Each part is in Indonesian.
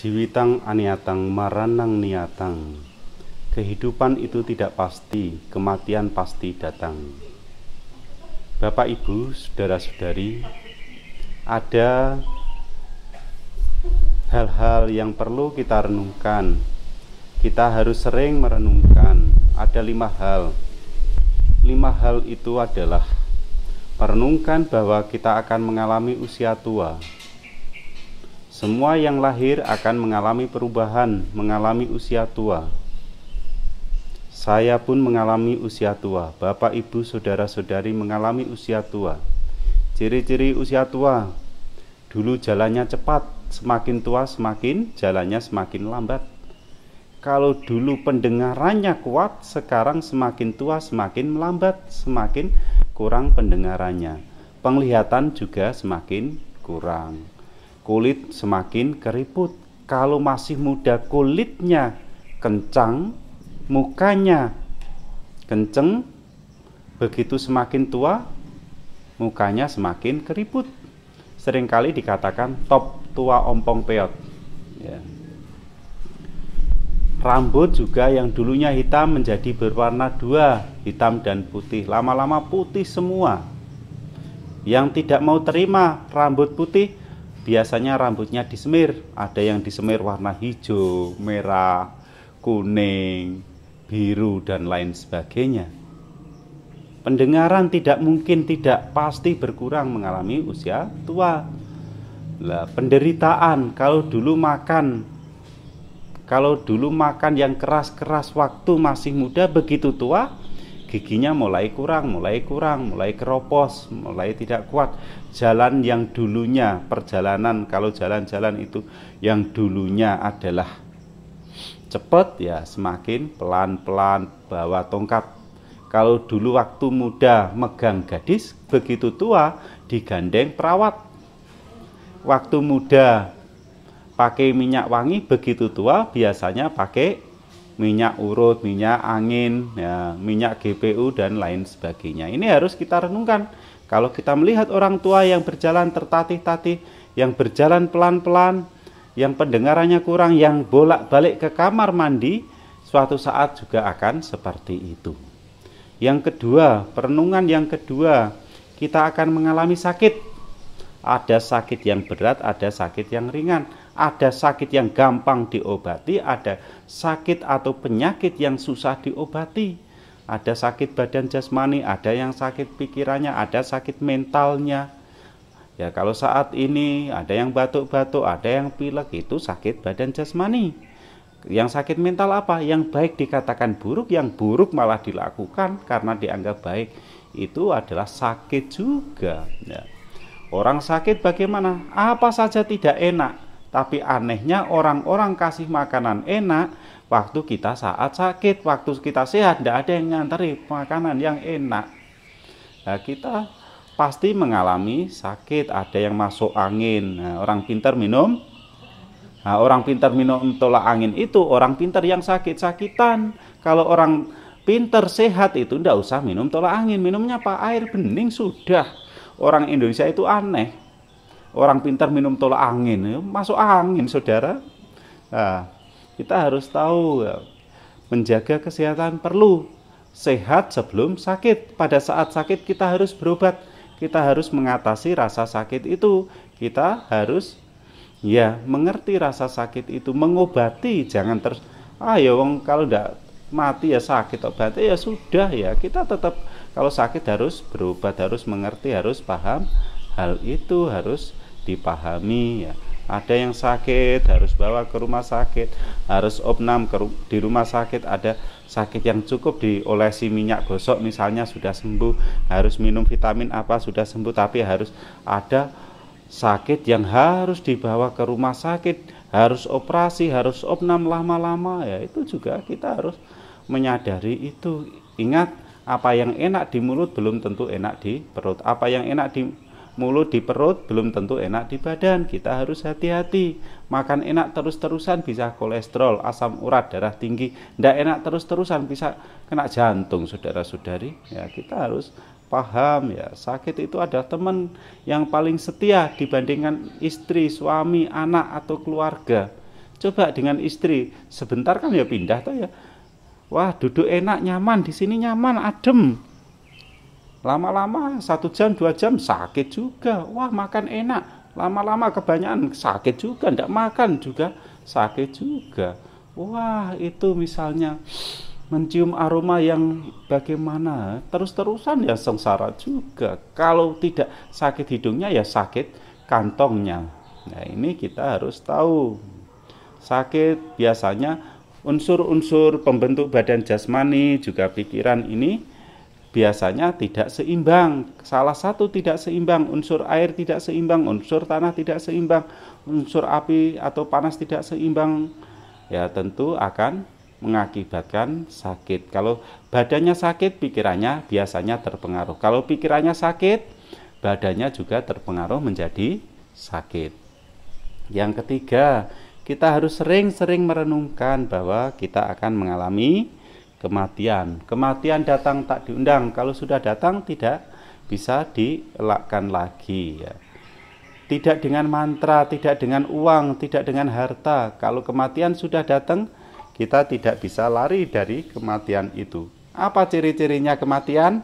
Jiwitang aniatang maranang niatang. Kehidupan itu tidak pasti, kematian pasti datang. Bapak, Ibu, saudara-saudari, ada hal-hal yang perlu kita renungkan. Kita harus sering merenungkan. Ada 5 hal. 5 hal itu adalah merenungkan bahwa kita akan mengalami usia tua. Semua yang lahir akan mengalami perubahan, mengalami usia tua. Saya pun mengalami usia tua. Bapak, Ibu, saudara-saudari mengalami usia tua. Ciri-ciri usia tua: dulu jalannya cepat, semakin tua semakin jalannya semakin lambat. Kalau dulu pendengarannya kuat, sekarang semakin tua semakin melambat, semakin kurang pendengarannya. Penglihatan juga semakin kurang. Kulit semakin keriput. Kalau masih muda kulitnya kencang, mukanya kenceng. Begitu semakin tua, mukanya semakin keriput. Seringkali dikatakan top tua ompong peot ya. Rambut juga yang dulunya hitam menjadi berwarna 2, hitam dan putih. Lama-lama putih semua. Yang tidak mau terima rambut putih, biasanya rambutnya disemir. Ada yang disemir warna hijau, merah, kuning, biru, dan lain sebagainya. Pendengaran tidak mungkin tidak, pasti berkurang mengalami usia tua. Lah, penderitaan, kalau dulu makan yang keras-keras waktu masih muda, begitu tua giginya mulai kurang, mulai keropos, mulai tidak kuat. Jalan yang dulunya perjalanan, kalau jalan-jalan itu yang dulunya adalah cepat, ya semakin pelan-pelan bawa tongkat. Kalau dulu waktu muda megang gadis, begitu tua digandeng perawat. Waktu muda pakai minyak wangi, begitu tua biasanya pakai minyak urut, minyak angin, ya, minyak GPU, dan lain sebagainya. Ini harus kita renungkan. Kalau kita melihat orang tua yang berjalan tertatih-tatih, yang berjalan pelan-pelan, yang pendengarannya kurang, yang bolak-balik ke kamar mandi, suatu saat juga akan seperti itu. Yang kedua, perenungan yang kedua, kita akan mengalami sakit. Ada sakit yang berat, ada sakit yang ringan. Ada sakit yang gampang diobati, ada sakit atau penyakit yang susah diobati. Ada sakit badan jasmani, ada yang sakit pikirannya, ada sakit mentalnya. Ya, kalau saat ini ada yang batuk-batuk, ada yang pilek, itu sakit badan jasmani. Yang sakit mental apa? Yang baik dikatakan buruk, yang buruk malah dilakukan karena dianggap baik. Itu adalah sakit juga. Ya. Orang sakit bagaimana? Apa saja tidak enak. Tapi anehnya orang-orang kasih makanan enak waktu kita saat sakit. Waktu kita sehat tidak ada yang nganteri makanan yang enak. Nah, kita pasti mengalami sakit. Ada yang masuk angin. Nah, orang pintar minum. Nah, orang pintar minum tolak angin itu orang pintar yang sakit-sakitan. Kalau orang pintar sehat itu tidak usah minum tolak angin. Minumnya apa? Air bening sudah. Orang Indonesia itu aneh. Orang pintar minum tolak angin, masuk angin, saudara. Nah, kita harus tahu, menjaga kesehatan perlu sehat sebelum sakit. Pada saat sakit kita harus berobat, kita harus mengatasi rasa sakit itu. Kita harus mengerti rasa sakit itu, mengobati. Jangan terus, kalau tidak mati ya sakit, obatnya ya sudah ya. Kita tetap kalau sakit harus berobat, harus mengerti, harus paham. Hal itu harus dipahami ya. Ada yang sakit harus bawa ke rumah sakit, harus opnam di rumah sakit. Ada sakit yang cukup diolesi minyak gosok misalnya sudah sembuh, harus minum vitamin apa sudah sembuh. Tapi harus ada sakit yang harus dibawa ke rumah sakit, harus operasi, harus opnam lama-lama ya. Itu juga kita harus menyadari itu. Ingat, apa yang enak di mulut belum tentu enak di perut. Apa yang enak di mulut, di perut, belum tentu enak di badan. Kita harus hati-hati. Makan enak terus-terusan bisa kolesterol, asam urat, darah tinggi. Tidak enak terus-terusan bisa kena jantung, saudara-saudari. Ya, kita harus paham ya, sakit itu adalah teman yang paling setia dibandingkan istri, suami, anak, atau keluarga. Coba dengan istri, sebentar kan ya pindah toh ya. Wah, duduk enak, nyaman, di sini nyaman, adem. Lama-lama 1 jam, 2 jam sakit juga. Wah, makan enak. Lama-lama kebanyakan sakit juga, enggak makan juga sakit juga. Wah, itu misalnya mencium aroma yang bagaimana, terus-terusan ya sengsara juga. Kalau tidak sakit hidungnya ya sakit kantongnya. Nah, ini kita harus tahu. Sakit biasanya unsur-unsur pembentuk badan jasmani juga pikiran ini biasanya tidak seimbang. Salah satu tidak seimbang, unsur air tidak seimbang, unsur tanah tidak seimbang, unsur api atau panas tidak seimbang. Ya tentu akan mengakibatkan sakit. Kalau badannya sakit, pikirannya biasanya terpengaruh. Kalau pikirannya sakit, badannya juga terpengaruh menjadi sakit. Yang ketiga, kita harus sering-sering merenungkan bahwa kita akan mengalami kematian. Kematian datang tak diundang. Kalau sudah datang tidak bisa dielakkan lagi ya. Tidak dengan mantra, tidak dengan uang, tidak dengan harta. Kalau kematian sudah datang, kita tidak bisa lari dari kematian itu. Apa ciri-cirinya kematian?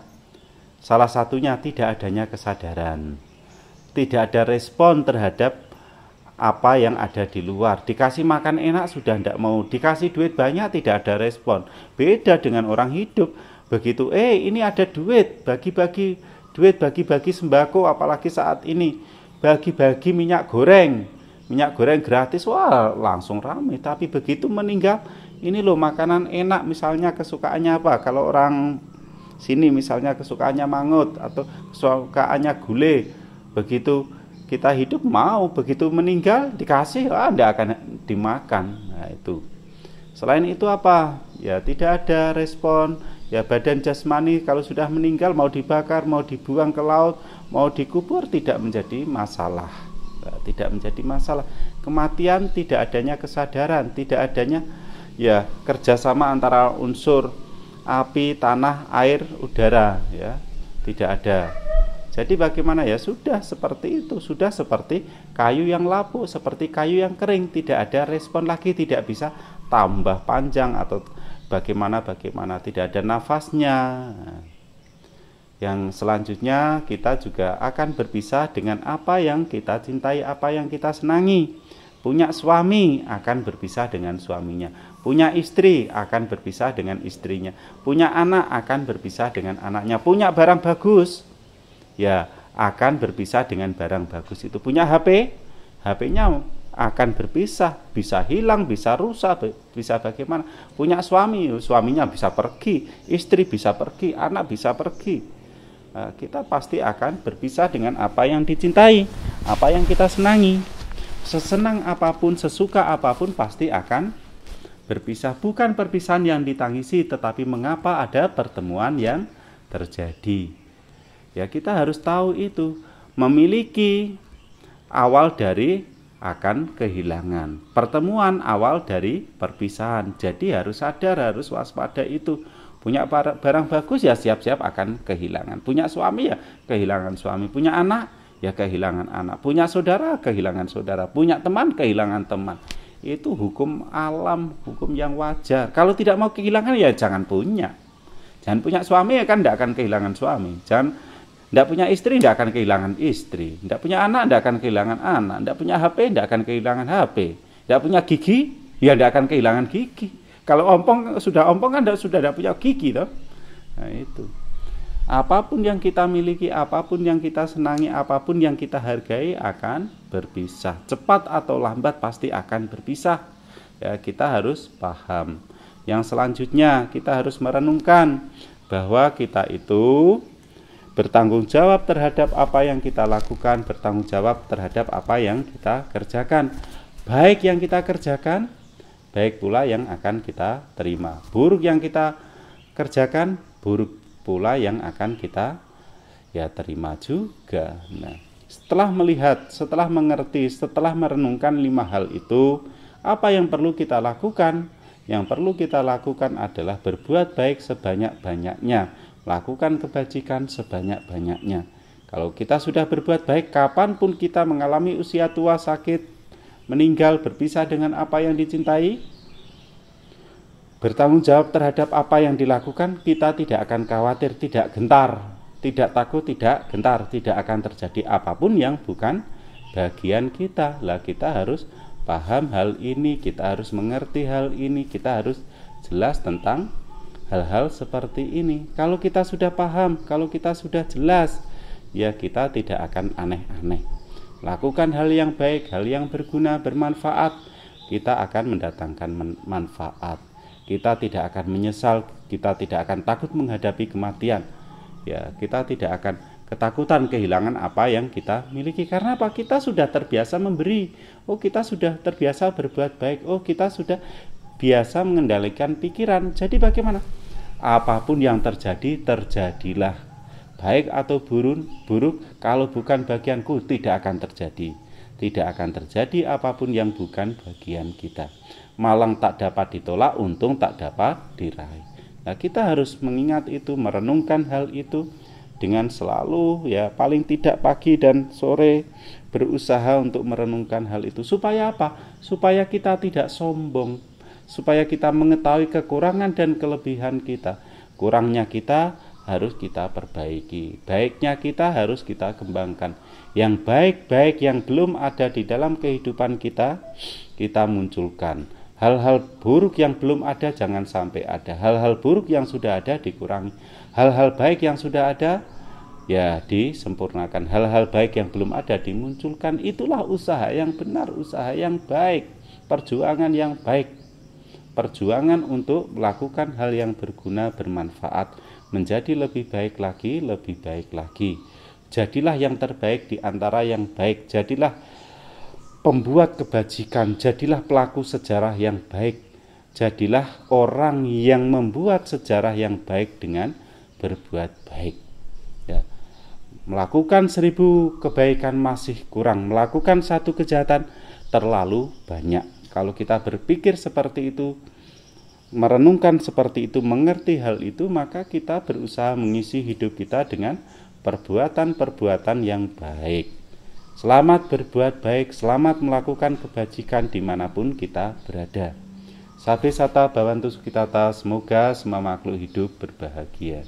Salah satunya tidak adanya kesadaran. Tidak ada respon terhadap apa yang ada di luar. Dikasih makan enak sudah tidak mau, dikasih duit banyak tidak ada respon. Beda dengan orang hidup. Begitu ini ada duit, bagi-bagi duit, bagi-bagi sembako, apalagi saat ini bagi-bagi minyak goreng gratis, wah langsung ramai. Tapi begitu meninggal, ini loh makanan enak, misalnya kesukaannya apa, kalau orang sini misalnya kesukaannya mangut atau kesukaannya gulai, begitu kita hidup mau, begitu meninggal dikasih, tidak akan dimakan. Nah itu. Selain itu apa? Ya tidak ada respon. Ya badan jasmani kalau sudah meninggal mau dibakar, mau dibuang ke laut, mau dikubur tidak menjadi masalah. Tidak menjadi masalah. Kematian tidak adanya kesadaran, tidak adanya ya kerjasama antara unsur api, tanah, air, udara, ya tidak ada. Jadi bagaimana ya, sudah seperti itu, sudah seperti kayu yang lapuk, seperti kayu yang kering, tidak ada respon lagi, tidak bisa tambah panjang atau bagaimana, tidak ada nafasnya. Yang selanjutnya kita juga akan berpisah dengan apa yang kita cintai, apa yang kita senangi. Punya suami akan berpisah dengan suaminya. Punya istri akan berpisah dengan istrinya. Punya anak akan berpisah dengan anaknya. Punya barang bagus, ya akan berpisah dengan barang bagus itu. Punya HP, HP-nya akan berpisah, bisa hilang, bisa rusak, bisa bagaimana. Punya suami, suaminya bisa pergi, istri bisa pergi, anak bisa pergi. Kita pasti akan berpisah dengan apa yang dicintai, apa yang kita senangi. Sesenang apapun, sesuka apapun pasti akan berpisah. Bukan perpisahan yang ditangisi, tetapi mengapa ada pertemuan yang terjadi. Ya kita harus tahu itu, memiliki awal dari akan kehilangan, pertemuan awal dari perpisahan. Jadi harus sadar, harus waspada itu. Punya barang bagus ya siap-siap akan kehilangan. Punya suami ya kehilangan suami. Punya anak ya kehilangan anak. Punya saudara kehilangan saudara. Punya teman kehilangan teman. Itu hukum alam, hukum yang wajar. Kalau tidak mau kehilangan ya jangan punya. Jangan punya suami ya kan tidak akan kehilangan suami. Jangan tidak punya istri tidak akan kehilangan istri. Tidak punya anak tidak akan kehilangan anak. Tidak punya HP tidak akan kehilangan HP. Tidak punya gigi ya tidak akan kehilangan gigi. Kalau ompong sudah ompong kan sudah tidak punya gigi toh. Nah itu. Apapun yang kita miliki, apapun yang kita senangi, apapun yang kita hargai akan berpisah. Cepat atau lambat pasti akan berpisah. Ya, kita harus paham. Yang selanjutnya kita harus merenungkan bahwa kita itu bertanggung jawab terhadap apa yang kita lakukan, bertanggung jawab terhadap apa yang kita kerjakan. Baik yang kita kerjakan, baik pula yang akan kita terima. Buruk yang kita kerjakan, buruk pula yang akan kita terima juga. Nah, setelah melihat, setelah mengerti, setelah merenungkan 5 hal itu, apa yang perlu kita lakukan? Yang perlu kita lakukan adalah berbuat baik sebanyak-banyaknya, lakukan kebajikan sebanyak-banyaknya. Kalau kita sudah berbuat baik, kapanpun kita mengalami usia tua, sakit, meninggal berpisah dengan apa yang dicintai, bertanggung jawab terhadap apa yang dilakukan, kita tidak akan khawatir, tidak gentar, tidak takut, tidak gentar, tidak akan terjadi apapun yang bukan bagian kita. Lah kita harus paham hal ini, kita harus mengerti hal ini, kita harus jelas tentang hal-hal seperti ini. Kalau kita sudah paham, kalau kita sudah jelas, ya kita tidak akan aneh-aneh. Lakukan hal yang baik, hal yang berguna, bermanfaat, kita akan mendatangkan manfaat. Kita tidak akan menyesal, kita tidak akan takut menghadapi kematian. Ya, kita tidak akan ketakutan kehilangan apa yang kita miliki. Karena apa? Kita sudah terbiasa memberi. Oh, kita sudah terbiasa berbuat baik. Oh, kita sudah biasa mengendalikan pikiran. Jadi bagaimana? Apapun yang terjadi, terjadilah. Baik atau buruk, kalau bukan bagianku, tidak akan terjadi. Tidak akan terjadi apapun yang bukan bagian kita. Malang tak dapat ditolak, untung tak dapat diraih. Nah, kita harus mengingat itu, merenungkan hal itu dengan selalu, ya paling tidak pagi dan sore berusaha untuk merenungkan hal itu. Supaya apa? Supaya kita tidak sombong, supaya kita mengetahui kekurangan dan kelebihan kita. Kurangnya kita harus kita perbaiki, baiknya kita harus kita kembangkan. Yang baik-baik yang belum ada di dalam kehidupan kita, kita munculkan. Hal-hal buruk yang belum ada jangan sampai ada. Hal-hal buruk yang sudah ada dikurangi. Hal-hal baik yang sudah ada ya disempurnakan. Hal-hal baik yang belum ada dimunculkan. Itulah usaha yang benar, usaha yang baik, perjuangan yang baik. Perjuangan untuk melakukan hal yang berguna, bermanfaat, menjadi lebih baik lagi, lebih baik lagi. Jadilah yang terbaik di antara yang baik. Jadilah pembuat kebajikan, jadilah pelaku sejarah yang baik, jadilah orang yang membuat sejarah yang baik dengan berbuat baik. Ya. Melakukan 1000 kebaikan masih kurang, melakukan 1 kejahatan terlalu banyak. Kalau kita berpikir seperti itu, merenungkan seperti itu, mengerti hal itu, maka kita berusaha mengisi hidup kita dengan perbuatan-perbuatan yang baik. Selamat berbuat baik, selamat melakukan kebajikan dimanapun kita berada. Sabe sata bawantu sukitata, semoga semua makhluk hidup berbahagia.